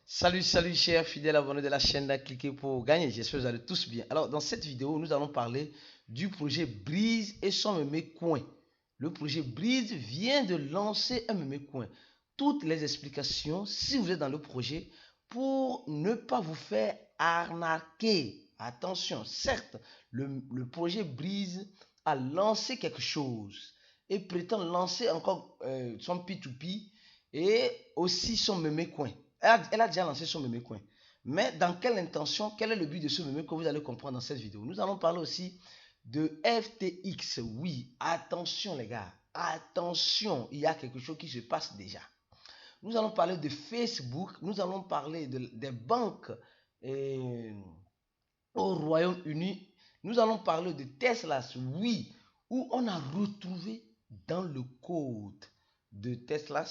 Salut chers fidèles abonnés de la chaîne d'à cliquer pour gagner. J'espère que vous allez tous bien. Alors dans cette vidéo, nous allons parler du projet Breeze et son meme coin. Le projet Breeze vient de lancer un meme coin. Toutes les explications si vous êtes dans le projet pour ne pas vous faire arnaquer. Attention, certes, le projet Breeze a lancé quelque chose et prétend lancer encore son P2P et aussi son meme coin. Elle a déjà lancé son meme coin. Mais dans quelle intention, quel est le but de ce meme que vous allez comprendre dans cette vidéo. Nous allons parler aussi de FTX. Oui, attention les gars, attention, il y a quelque chose qui se passe déjà. Nous allons parler de Facebook, nous allons parler des banques au Royaume-Uni. Nous allons parler de Tesla, oui, où on a retrouvé dans le code de Tesla,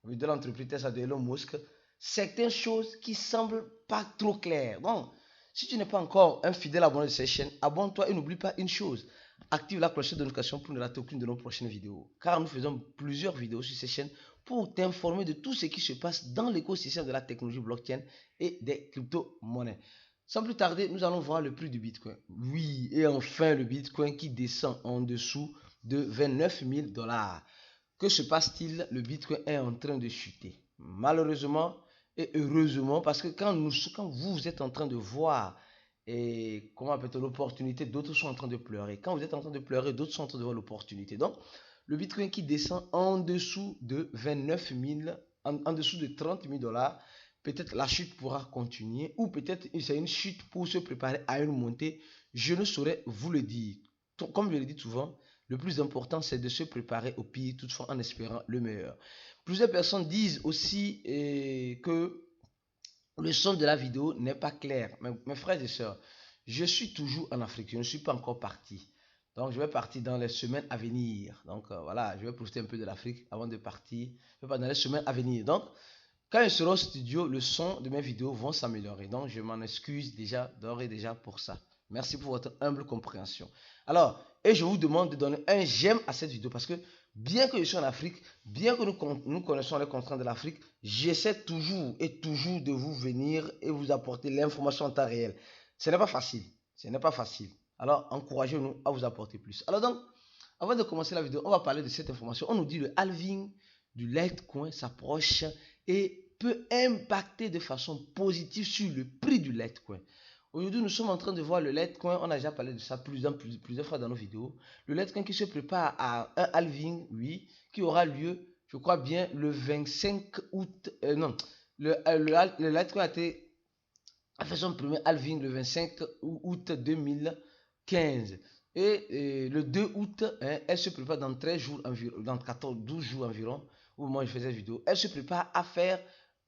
de l'entreprise Tesla de Elon Musk, certaines choses qui semblent pas trop claires. Donc, si tu n'es pas encore un fidèle abonné de cette chaîne, abonne-toi et n'oublie pas une chose. Active la cloche de notification pour ne rater aucune de nos prochaines vidéos. Car nous faisons plusieurs vidéos sur cette chaîne pour t'informer de tout ce qui se passe dans l'écosystème de la technologie blockchain et des crypto-monnaies. Sans plus tarder, nous allons voir le prix du Bitcoin. Oui, et enfin le Bitcoin qui descend en dessous de 29 000 $. Que se passe-t-il? Le Bitcoin est en train de chuter. Malheureusement et heureusement, parce que quand vous êtes en train de voir comment appelle-t-on l'opportunité, d'autres sont en train de pleurer. Quand vous êtes en train de pleurer, d'autres sont en train de voir l'opportunité. Donc, le Bitcoin qui descend en dessous de 29 000, en dessous de 30 000 $. Peut-être la chute pourra continuer ou peut-être c'est une chute pour se préparer à une montée. Je ne saurais vous le dire. Comme je le dis souvent, le plus important c'est de se préparer au pire, toutefois en espérant le meilleur. Plusieurs personnes disent aussi que le son de la vidéo n'est pas clair. Mes frères et sœurs, je suis toujours en Afrique, je ne suis pas encore parti. Donc je vais partir dans les semaines à venir. Donc voilà, je vais profiter un peu de l'Afrique avant de partir. Je vais pas dans les semaines à venir. Donc quand je serai au studio, le son de mes vidéos vont s'améliorer. Donc, je m'en excuse déjà, d'ores et déjà pour ça. Merci pour votre humble compréhension. Alors, et je vous demande de donner un j'aime à cette vidéo parce que bien que je sois en Afrique, bien que nous connaissons les contraintes de l'Afrique, j'essaie toujours et toujours de vous venir et vous apporter l'information en temps réel. Ce n'est pas facile. Ce n'est pas facile. Alors, encouragez-nous à vous apporter plus. Alors donc, avant de commencer la vidéo, on va parler de cette information. On nous dit le halving du Litecoin s'approche et peut impacter de façon positive sur le prix du Litecoin. Aujourd'hui, nous sommes en train de voir le Litecoin. On a déjà parlé de ça plusieurs fois dans nos vidéos. Le Litecoin qui se prépare à un halving, oui, qui aura lieu, je crois bien, le 25 août. Non, le Litecoin a fait son premier halving le 25 août 2015. Et le 2 août, hein, elle se prépare dans 13 jours environ, dans 12 jours environ, où moi je faisais cette vidéo. Elle se prépare à faire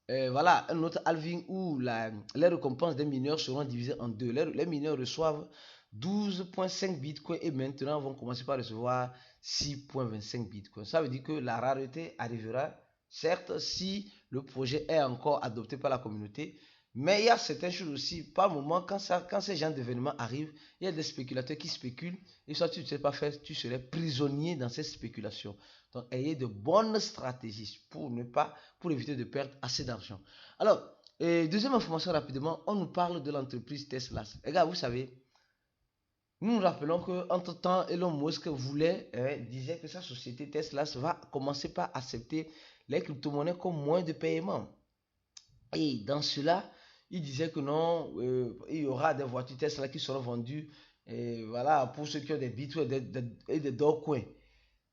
voilà, un autre halving où les récompenses des mineurs seront divisées en deux. Les mineurs reçoivent 12,5 bitcoins et maintenant vont commencer par recevoir 6,25 bitcoins. Ça veut dire que la rareté arrivera, certes, si le projet est encore adopté par la communauté. Mais il y a certaines choses aussi, par moment, quand ces gens d'événements arrivent, il y a des spéculateurs qui spéculent et soit tu ne sais pas faire, tu serais prisonnier dans ces spéculations. Donc, ayez de bonnes stratégies pour éviter de perdre assez d'argent. Alors, deuxième information rapidement, on nous parle de l'entreprise Tesla. Les gars, vous savez, nous nous rappelons qu'entre-temps, Elon Musk disait que sa société Tesla va commencer par accepter les crypto-monnaies comme moyen de paiement. Et dans cela, il disait que non, il y aura des voitures Tesla qui seront vendues voilà, pour ceux qui ont des bitcoins et des dogecoins.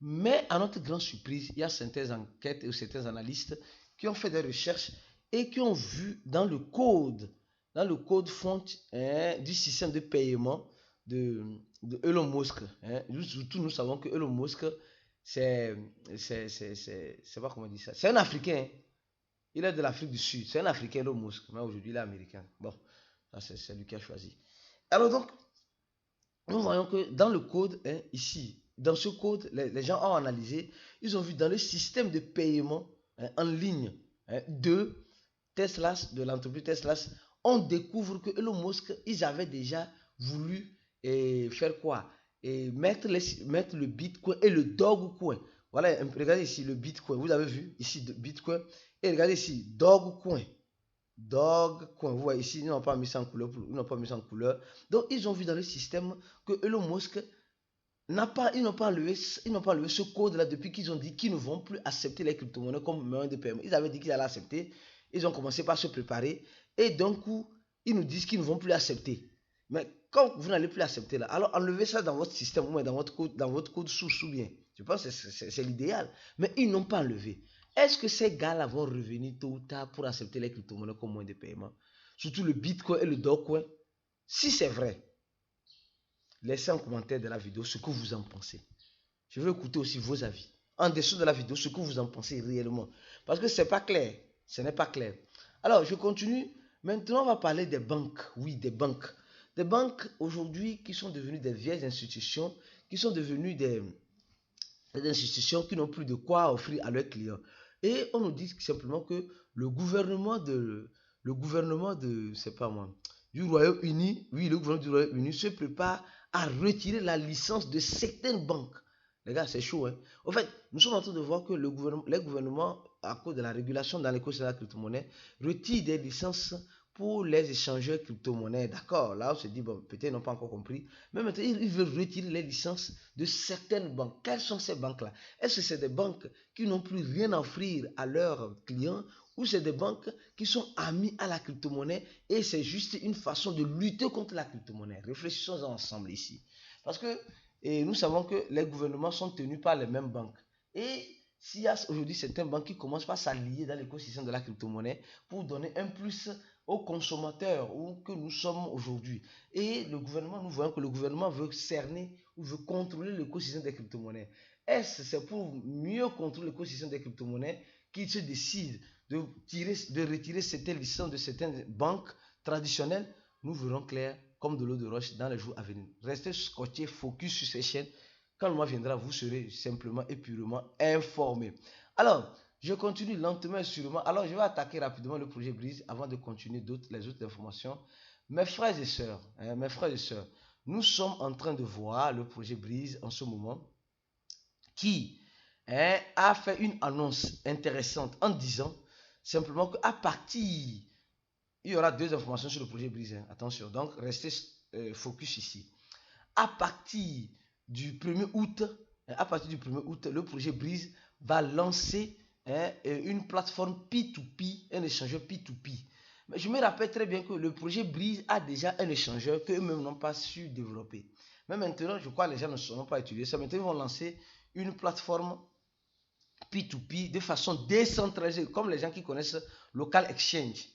Mais à notre grande surprise, il y a certaines enquêtes et certains analystes qui ont fait des recherches et qui ont vu dans le code font du système de paiement de Elon Musk. Surtout, nous savons que Elon Musk, c'est pas comment dire ça. C'est un Africain. Il est de l'Afrique du Sud. C'est un Africain, Elon Musk. Mais aujourd'hui, il est américain. Bon, ça c'est lui qui a choisi. Alors donc, nous voyons que dans le code, ici, dans ce code, les gens ont analysé, ils ont vu dans le système de paiement en ligne de Tesla, de l'entreprise Tesla, on découvre que Elon Musk, ils avaient déjà voulu faire quoi? Mettre le Bitcoin et le Dogecoin. Voilà, regardez ici le Bitcoin. Vous avez vu ici le Bitcoin. Et regardez ici, Dogecoin. Dog, coin. Vous voyez ici, ils n'ont pas mis ça en couleur. Ils n'ont pas mis ça en couleur. Donc, ils ont vu dans le système que Elon Musk ils n'ont pas enlevé ce code-là depuis qu'ils ont dit qu'ils ne vont plus accepter les crypto-monnaies comme moyen de paiement. Ils avaient dit qu'ils allaient accepter. Ils ont commencé par se préparer. Et d'un coup, ils nous disent qu'ils ne vont plus accepter. Mais quand vous n'allez plus accepter là, alors enlevez ça dans votre système ou dans votre code source ou bien. Je pense que c'est l'idéal. Mais ils n'ont pas enlevé. Est-ce que ces gars-là vont revenir tôt ou tard pour accepter les crypto-monnaies comme moyen de paiement? Surtout le Bitcoin et le Dogecoin. Si c'est vrai, laissez en commentaire de la vidéo ce que vous en pensez. Je veux écouter aussi vos avis. En dessous de la vidéo, ce que vous en pensez réellement. Parce que ce n'est pas clair. Ce n'est pas clair. Alors, je continue. Maintenant, on va parler des banques. Oui, des banques. Des banques aujourd'hui qui sont devenues des vieilles institutions, qui sont devenues des institutions qui n'ont plus de quoi offrir à leurs clients. Et on nous dit simplement que le gouvernement de, c'est pas moi, du Royaume-Uni, oui, le gouvernement du Royaume-Uni se prépare à retirer la licence de certaines banques. Les gars, c'est chaud, hein. En fait, nous sommes en train de voir que les gouvernements, à cause de la régulation dans l'écosystème de la crypto-monnaie, retirent des licences pour les échangeurs crypto-monnaies. D'accord, là on se dit, bon, peut-être ils n'ont pas encore compris. Mais maintenant, ils veulent retirer les licences de certaines banques. Quelles sont ces banques-là? Est-ce que c'est des banques qui n'ont plus rien à offrir à leurs clients ou c'est des banques qui sont amies à la crypto-monnaie et c'est juste une façon de lutter contre la crypto-monnaie? Réfléchissons ensemble ici. Parce que nous savons que les gouvernements sont tenus par les mêmes banques. Et s'il y a aujourd'hui certaines banques qui commencent par s'allier dans l'écosystème de la crypto-monnaie pour donner un plus aux consommateurs ou que nous sommes aujourd'hui. Et le gouvernement, nous voyons que le gouvernement veut cerner ou veut contrôler l'écosystème des crypto-monnaies. Est-ce que c'est pour mieux contrôler l'écosystème des crypto-monnaies qu'il se décide de retirer certaines licences de certaines banques traditionnelles? Nous verrons clair comme de l'eau de roche dans les jours à venir. Restez scotché, focus sur ces chaînes. Quand le mois viendra, vous serez simplement et purement informé. Alors, je continue lentement et sûrement. Alors, je vais attaquer rapidement le projet Brise avant de continuer les autres informations. Mes frères et sœurs, nous sommes en train de voir le projet Brise en ce moment qui a fait une annonce intéressante en disant simplement qu'à partir, il y aura deux informations sur le projet Brise. Attention, donc restez focus ici. À partir du 1er août, le projet Brise va lancer une plateforme P2P, un échangeur P2P. Mais je me rappelle très bien que le projet Brise a déjà un échangeur qu'eux-mêmes n'ont pas su développer. Mais maintenant, je crois que les gens ne sauront pas utiliser ça. Maintenant, ils vont lancer une plateforme P2P de façon décentralisée, comme les gens qui connaissent Local Exchange.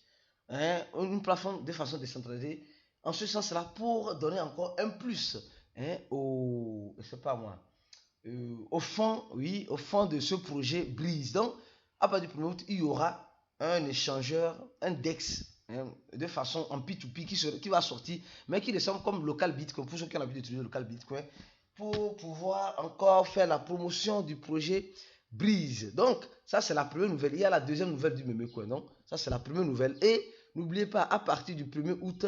Une plateforme de façon décentralisée, en ce sens-là, pour donner encore un plus je sais pas moi, au fond, oui, au fond de ce projet Brise. Donc, à partir du 1er août, il y aura un échangeur, un DEX, de façon en P2P qui va sortir, mais qui ressemble comme Local Bitcoin, pour ceux qui ont envie d'utiliser Local Bitcoin, pour pouvoir encore faire la promotion du projet Brise. Donc, ça, c'est la première nouvelle. Il y a la deuxième nouvelle du même coin. Donc, ça, c'est la première nouvelle. Et n'oubliez pas, à partir du 1er août,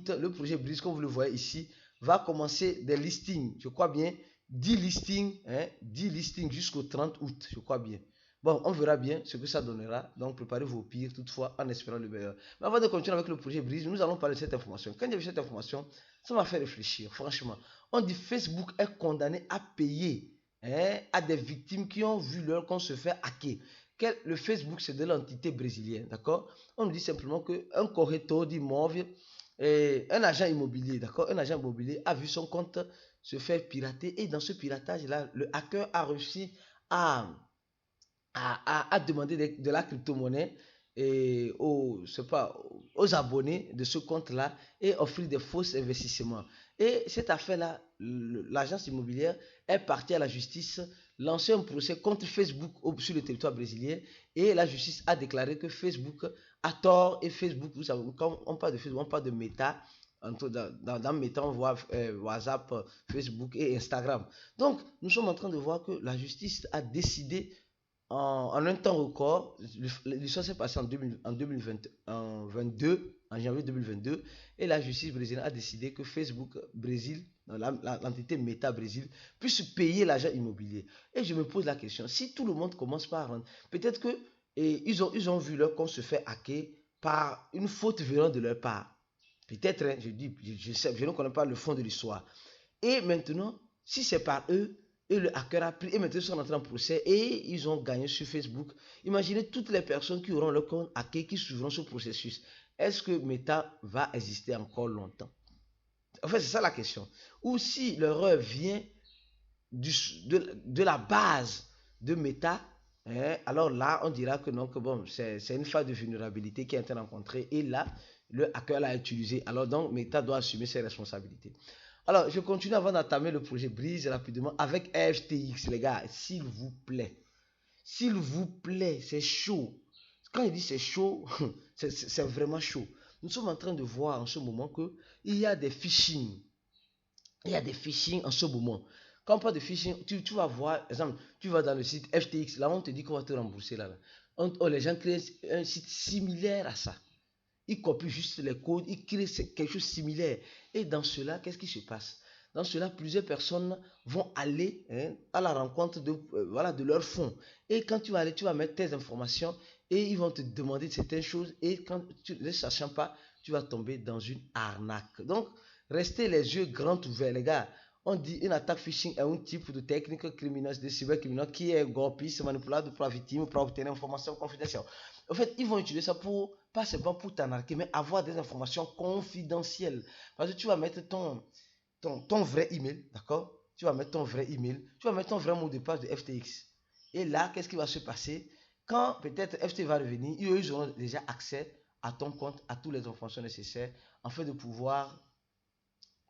le projet Brise, comme vous le voyez ici, va commencer des listings. Je crois bien 10 listings, 10 listings jusqu'au 30 août, je crois bien. Bon, on verra bien ce que ça donnera. Donc, préparez-vous au pire, toutefois, en espérant le meilleur. Mais avant de continuer avec le projet Brise, nous allons parler de cette information. Quand j'ai vu cette information, ça m'a fait réfléchir, franchement. On dit Facebook est condamné à payer à des victimes qui ont vu leur compte se faire hacker. Le Facebook, c'est de l'entité brésilienne, d'accord? On nous dit simplement qu'un correcteur d'immobilier, un agent immobilier, d'accord? Un agent immobilier a vu son compte se faire pirater et dans ce piratage-là, le hacker a réussi à demander de la crypto-monnaie aux abonnés de ce compte-là et offrir des faux investissements. Et cette affaire-là, l'agence immobilière est partie à la justice, lancer un procès contre Facebook sur le territoire brésilien et la justice a déclaré que Facebook a tort et Facebook, vous savez, quand on parle de Facebook, on parle de Meta. Dans Meta, on voit WhatsApp, Facebook et Instagram. Donc, nous sommes en train de voir que la justice a décidé en un temps record. L'histoire s'est passée en 2022, en janvier 2022, et la justice brésilienne a décidé que Facebook Brésil, l'entité Meta Brésil, puisse payer l'agent immobilier. Et je me pose la question, si tout le monde commence par rendre, peut-être que ils ont vu leur compte se faire hacker, par une faute venant de leur part. Peut-être, hein, je ne connais pas le fond de l'histoire. Et maintenant, si c'est par eux, et le hacker a pris, et maintenant ils sont entrés en procès, et ils ont gagné sur Facebook. Imaginez toutes les personnes qui auront leur compte hacké, qui suivront ce processus. Est-ce que Meta va exister encore longtemps? En fait, c'est ça la question. Ou si l'erreur vient de la base de Meta, hein, alors là, on dira que non, que bon, c'est une phase de vulnérabilité qui a été rencontrée, et là, le hacker l'a utilisé. Alors donc, Meta doit assumer ses responsabilités. Alors, je continue avant d'entamer le projet Breeze rapidement avec FTX, les gars, s'il vous plaît. S'il vous plaît, c'est chaud. Quand il dit c'est chaud, c'est vraiment chaud. Nous sommes en train de voir en ce moment qu'il y a des phishing. Il y a des phishing en ce moment. Quand on parle de phishing, tu vas voir, exemple, tu vas dans le site FTX, là on te dit qu'on va te rembourser là. Les gens créent un site similaire à ça. Ils copient juste les codes, ils créent quelque chose de similaire. Et dans cela, qu'est-ce qui se passe? Dans cela, plusieurs personnes vont aller à la rencontre de leur fonds. Et quand tu vas aller, tu vas mettre tes informations et ils vont te demander certaines choses. Et quand tu ne les sachant pas, tu vas tomber dans une arnaque. Donc, restez les yeux grands ouverts, les gars. On dit une attaque phishing est un type de technique criminelle, de cybercriminel qui est golpiste, manipulable pour la victime pour obtenir informations confidentielles. En fait, ils vont utiliser ça pour, pas seulement pour t'arnaquer, mais avoir des informations confidentielles. Parce que tu vas mettre ton vrai email, d'accord? Tu vas mettre ton vrai email, tu vas mettre ton vrai mot de passe de FTX. Et là, qu'est-ce qui va se passer? Quand peut-être FTX va revenir, ils auront déjà accès à ton compte, à toutes les informations nécessaires, afin de pouvoir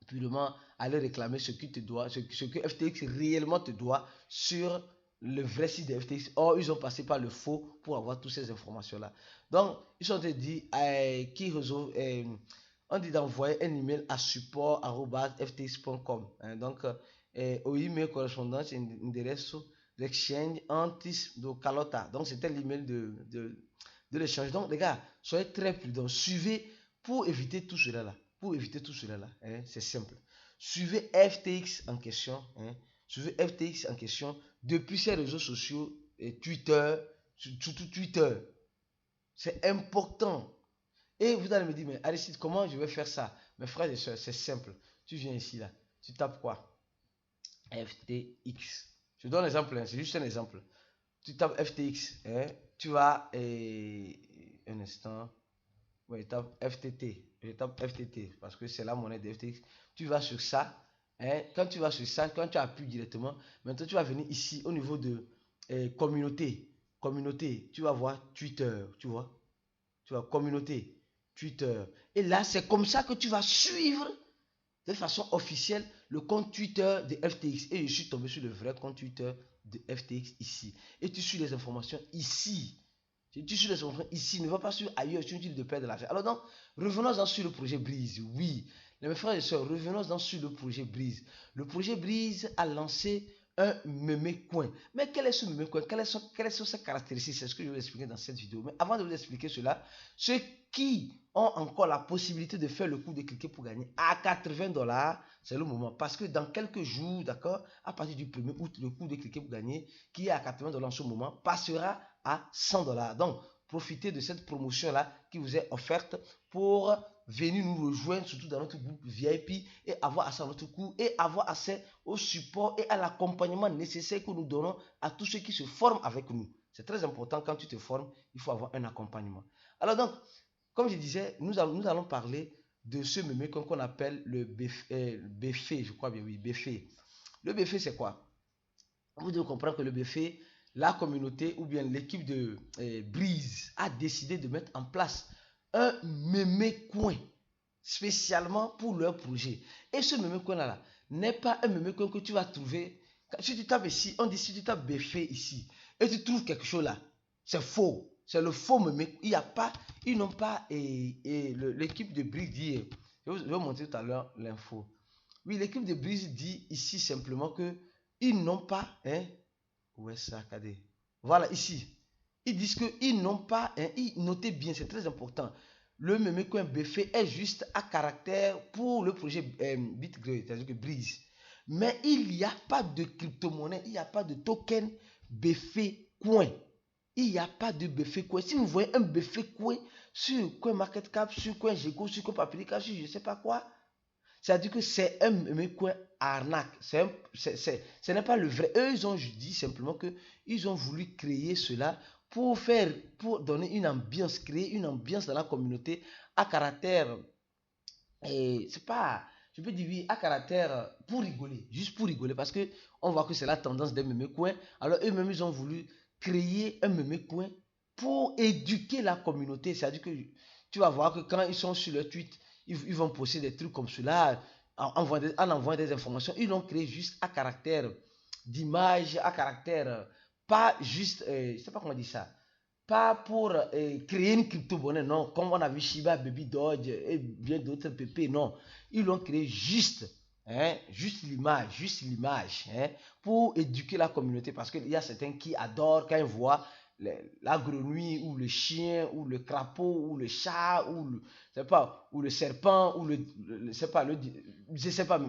purement aller réclamer ce qui te doit, ce que FTX réellement te doit sur le vrai site de FTX. Or, ils ont passé par le faux pour avoir toutes ces informations-là. Donc, ils sont dit, on dit d'envoyer un email à support@ftx.com. Hein, donc, au email correspondant, c'est une adresse d'exchange antis de Calota. Donc, c'était l'email de l'échange. Donc, les gars, soyez très prudents. Suivez pour éviter tout cela là. Pour éviter tout cela là, hein, c'est simple. Suivez FTX en question. Hein, suivez FTX en question depuis ses réseaux sociaux et Twitter, surtout Twitter. C'est important. Et vous allez me dire, mais Aristide, comment je vais faire ça? Mes frères et soeurs, c'est simple. Tu viens ici là, tu tapes quoi? FTX. Je donne un exemple, hein, c'est juste un exemple. Tu tapes FTX, hein, tu vas, un instant, ouais, je tape FTT. Je tape FTT parce que c'est la monnaie de FTX. Tu vas sur ça. Hein, quand tu vas sur ça, quand tu appuies directement, maintenant tu vas venir ici au niveau de communauté. Communauté, tu vas voir Twitter. Tu vois? Tu vois, communauté, Twitter. Et là, c'est comme ça que tu vas suivre de façon officielle le compte Twitter de FTX. Et je suis tombé sur le vrai compte Twitter de FTX ici. Et tu suis les informations ici. Tu suis les informations ici, ne va pas sur ailleurs, tu utilises de perdre de l'argent. Alors donc, revenons-en sur le projet Breeze. Oui, mes frères et sœurs, revenons-en sur le projet Breeze. Le projet Breeze a lancé un meme coin. Mais quel est ce meme coin? Quelles sont ses caractéristiques? C'est ce que je vais vous expliquer dans cette vidéo. Mais avant de vous expliquer cela, ceux qui ont encore la possibilité de faire le coup de cliquer pour gagner à 80 $, c'est le moment. Parce que dans quelques jours, d'accord, à partir du 1er août, le coup de cliquer pour gagner, qui est à 80 $ en ce moment, passera à 100 $. Donc, profitez de cette promotion-là qui vous est offerte pour venir nous rejoindre, surtout dans notre groupe VIP, et avoir accès à notre cours, et avoir accès au support et à l'accompagnement nécessaire que nous donnons à tous ceux qui se forment avec nous. C'est très important, quand tu te formes, il faut avoir un accompagnement. Alors donc, comme je disais, nous allons parler de ce meme qu'on appelle le BF, je crois bien, oui, BF. Le BF, c'est quoi? Vous devez comprendre que le BF, la communauté ou bien l'équipe de Breeze a décidé de mettre en place un meme coin spécialement pour leur projet. Et ce meme coin là n'est pas un meme coin que tu vas trouver. Si tu tapes ici, on dit si tu tapes BF ici et tu trouves quelque chose là, c'est faux. C'est le faux meme. Il n'y a pas, ils n'ont pas, l'équipe de Breeze dit, je vais vous montrer tout à l'heure l'info. Oui, l'équipe de Breeze dit ici simplement que ils n'ont pas, hein, où est ça, regardez. Voilà, ici. Ils disent qu'ils n'ont pas, hein, notez bien, c'est très important. Le meme coin BF est juste à caractère pour le projet BitGray, c'est-à-dire que Breeze. Mais il n'y a pas de crypto-monnaie, il n'y a pas de token BF coin. Il n'y a pas de BF coin. Si vous voyez un BF coin sur CoinMarketCap, sur CoinGecko, sur CoinPaprika, sur je ne sais pas quoi. C'est-à-dire que c'est un coin arnaque. Ce n'est pas le vrai. Eux, ils ont dit simplement que ils ont voulu créer cela pour donner une ambiance, créer une ambiance dans la communauté à caractère, et c'est pas, je peux dire oui, à caractère pour rigoler, juste pour rigoler, parce que on voit que c'est la tendance des mémé coins. Alors eux-mêmes, ils ont voulu créer un mémé coin pour éduquer la communauté. C'est-à-dire que tu vas voir que quand ils sont sur le tweet, ils vont poster des trucs comme cela, en envoyant des informations. Ils l'ont créé juste à caractère d'image, à caractère, pas juste, je sais pas comment dire ça, pas pour créer une crypto-monnaie, non, comme on a vu Shiba, Baby Doge et bien d'autres PP, non. Ils l'ont créé juste, hein, juste l'image, hein, pour éduquer la communauté, parce qu'il y a certains qui adorent quand ils voient la grenouille, ou le chien, ou le crapaud, ou le chat, ou le, je sais pas, ou le serpent, ou je sais pas, je sais pas,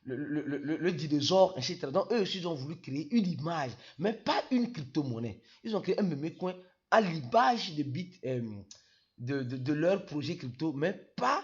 le dinosaure, etc. Donc eux aussi, ils ont voulu créer une image, mais pas une crypto-monnaie. Ils ont créé un meme coin à l'image de bit, de leur projet crypto, mais pas,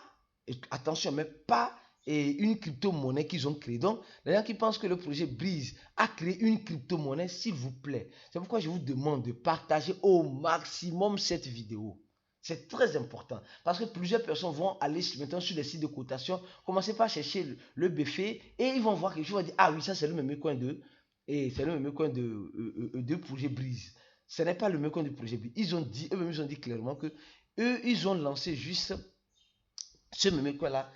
attention, mais pas une crypto-monnaie qu'ils ont créée. Donc, les gens qui pensent que le projet Breeze a créé une crypto-monnaie, s'il vous plaît, c'est pourquoi je vous demande de partager au maximum cette vidéo. C'est très important, parce que plusieurs personnes vont aller maintenant sur les sites de cotation, commencer par chercher le BFE, et ils vont voir quelque chose, vont dire, ah oui, ça c'est le même coin de, et c'est le même coin de projet Breeze. Ce n'est pas le même coin du projet Breeze. Ils ont dit, eux-mêmes, ils ont dit clairement que eux, ils ont lancé juste ce même coin là,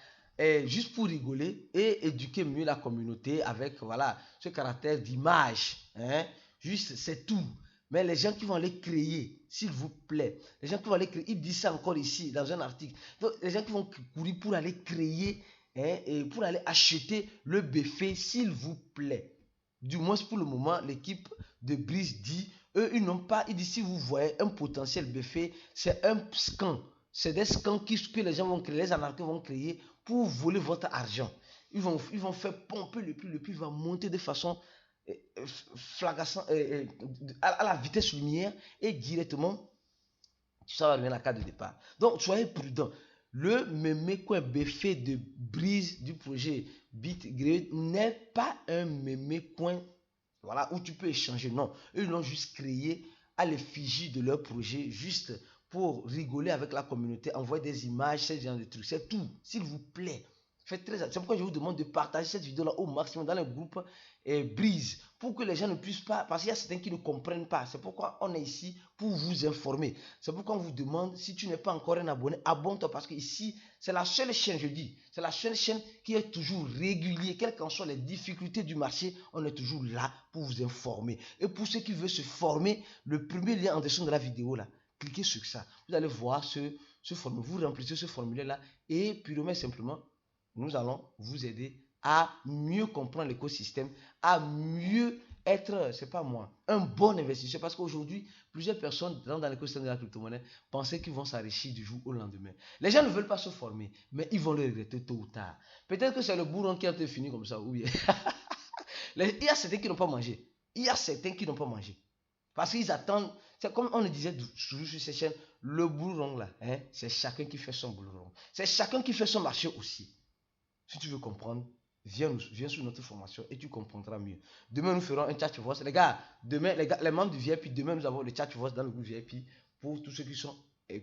juste pour rigoler et éduquer mieux la communauté avec, voilà, ce caractère d'image, hein. Juste, c'est tout. Mais les gens qui vont les créer, s'il vous plaît, les gens qui vont les créer, ils disent ça encore ici dans un article. Donc, les gens qui vont courir pour aller créer, hein, et pour aller acheter le BFE, s'il vous plaît. Du moins pour le moment, l'équipe de Breeze dit, eux, ils n'ont pas, ils disent, si vous voyez un potentiel BFE, c'est un scan. C'est des scans que les gens vont créer, les anarchistes vont créer pour voler votre argent. Ils vont faire pomper le prix va monter de façon flagassante, à la vitesse lumière, et directement, ça va revenir à la carte de départ. Donc, soyez prudents. Le mémé coin BFE de Breeze du projet BitGrid n'est pas un mémé coin, voilà, où tu peux échanger. Non, eux l'ont juste créé à l'effigie de leur projet, juste pour rigoler avec la communauté, envoyer des images, ce genre de trucs. C'est tout, s'il vous plaît. Faites très attention. C'est pourquoi je vous demande de partager cette vidéo-là au maximum dans le groupe Breeze, pour que les gens ne puissent pas, parce qu'il y a certains qui ne comprennent pas. C'est pourquoi on est ici pour vous informer. C'est pourquoi on vous demande, si tu n'es pas encore un abonné, abonne-toi, parce que ici, c'est la seule chaîne, je dis, c'est la seule chaîne qui est toujours régulière, quelles qu'en soient les difficultés du marché, on est toujours là pour vous informer. Et pour ceux qui veulent se former, le premier lien en dessous de la vidéo là, cliquez sur ça. Vous allez voir ce formulaire, vous remplissez ce formulaire-là, et purement simplement, nous allons vous aider à mieux comprendre l'écosystème, à mieux être, c'est pas moi, un bon investisseur. Parce qu'aujourd'hui, plusieurs personnes dans l'écosystème de la crypto-monnaie pensaient qu'ils vont s'enrichir du jour au lendemain. Les gens ne veulent pas se former, mais ils vont le regretter tôt ou tard. Peut-être que c'est le bourron qui a été fini comme ça, ou bien. Il y a certains qui n'ont pas mangé. Il y a certains qui n'ont pas mangé. Parce qu'ils attendent, c'est comme on le disait toujours sur ces chaînes, le boulot là, hein, c'est chacun qui fait son boulot. C'est chacun qui fait son marché aussi. Si tu veux comprendre, viens sur notre formation et tu comprendras mieux. Demain, nous ferons un chat voice. Les gars, demain, les membres du VIP, demain, nous avons le chat voice dans le groupe VIP pour tous ceux qui sont,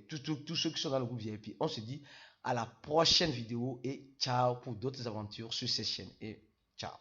tous ceux qui sont dans le groupe VIP. On se dit à la prochaine vidéo et ciao pour d'autres aventures sur cette chaîne. Et ciao.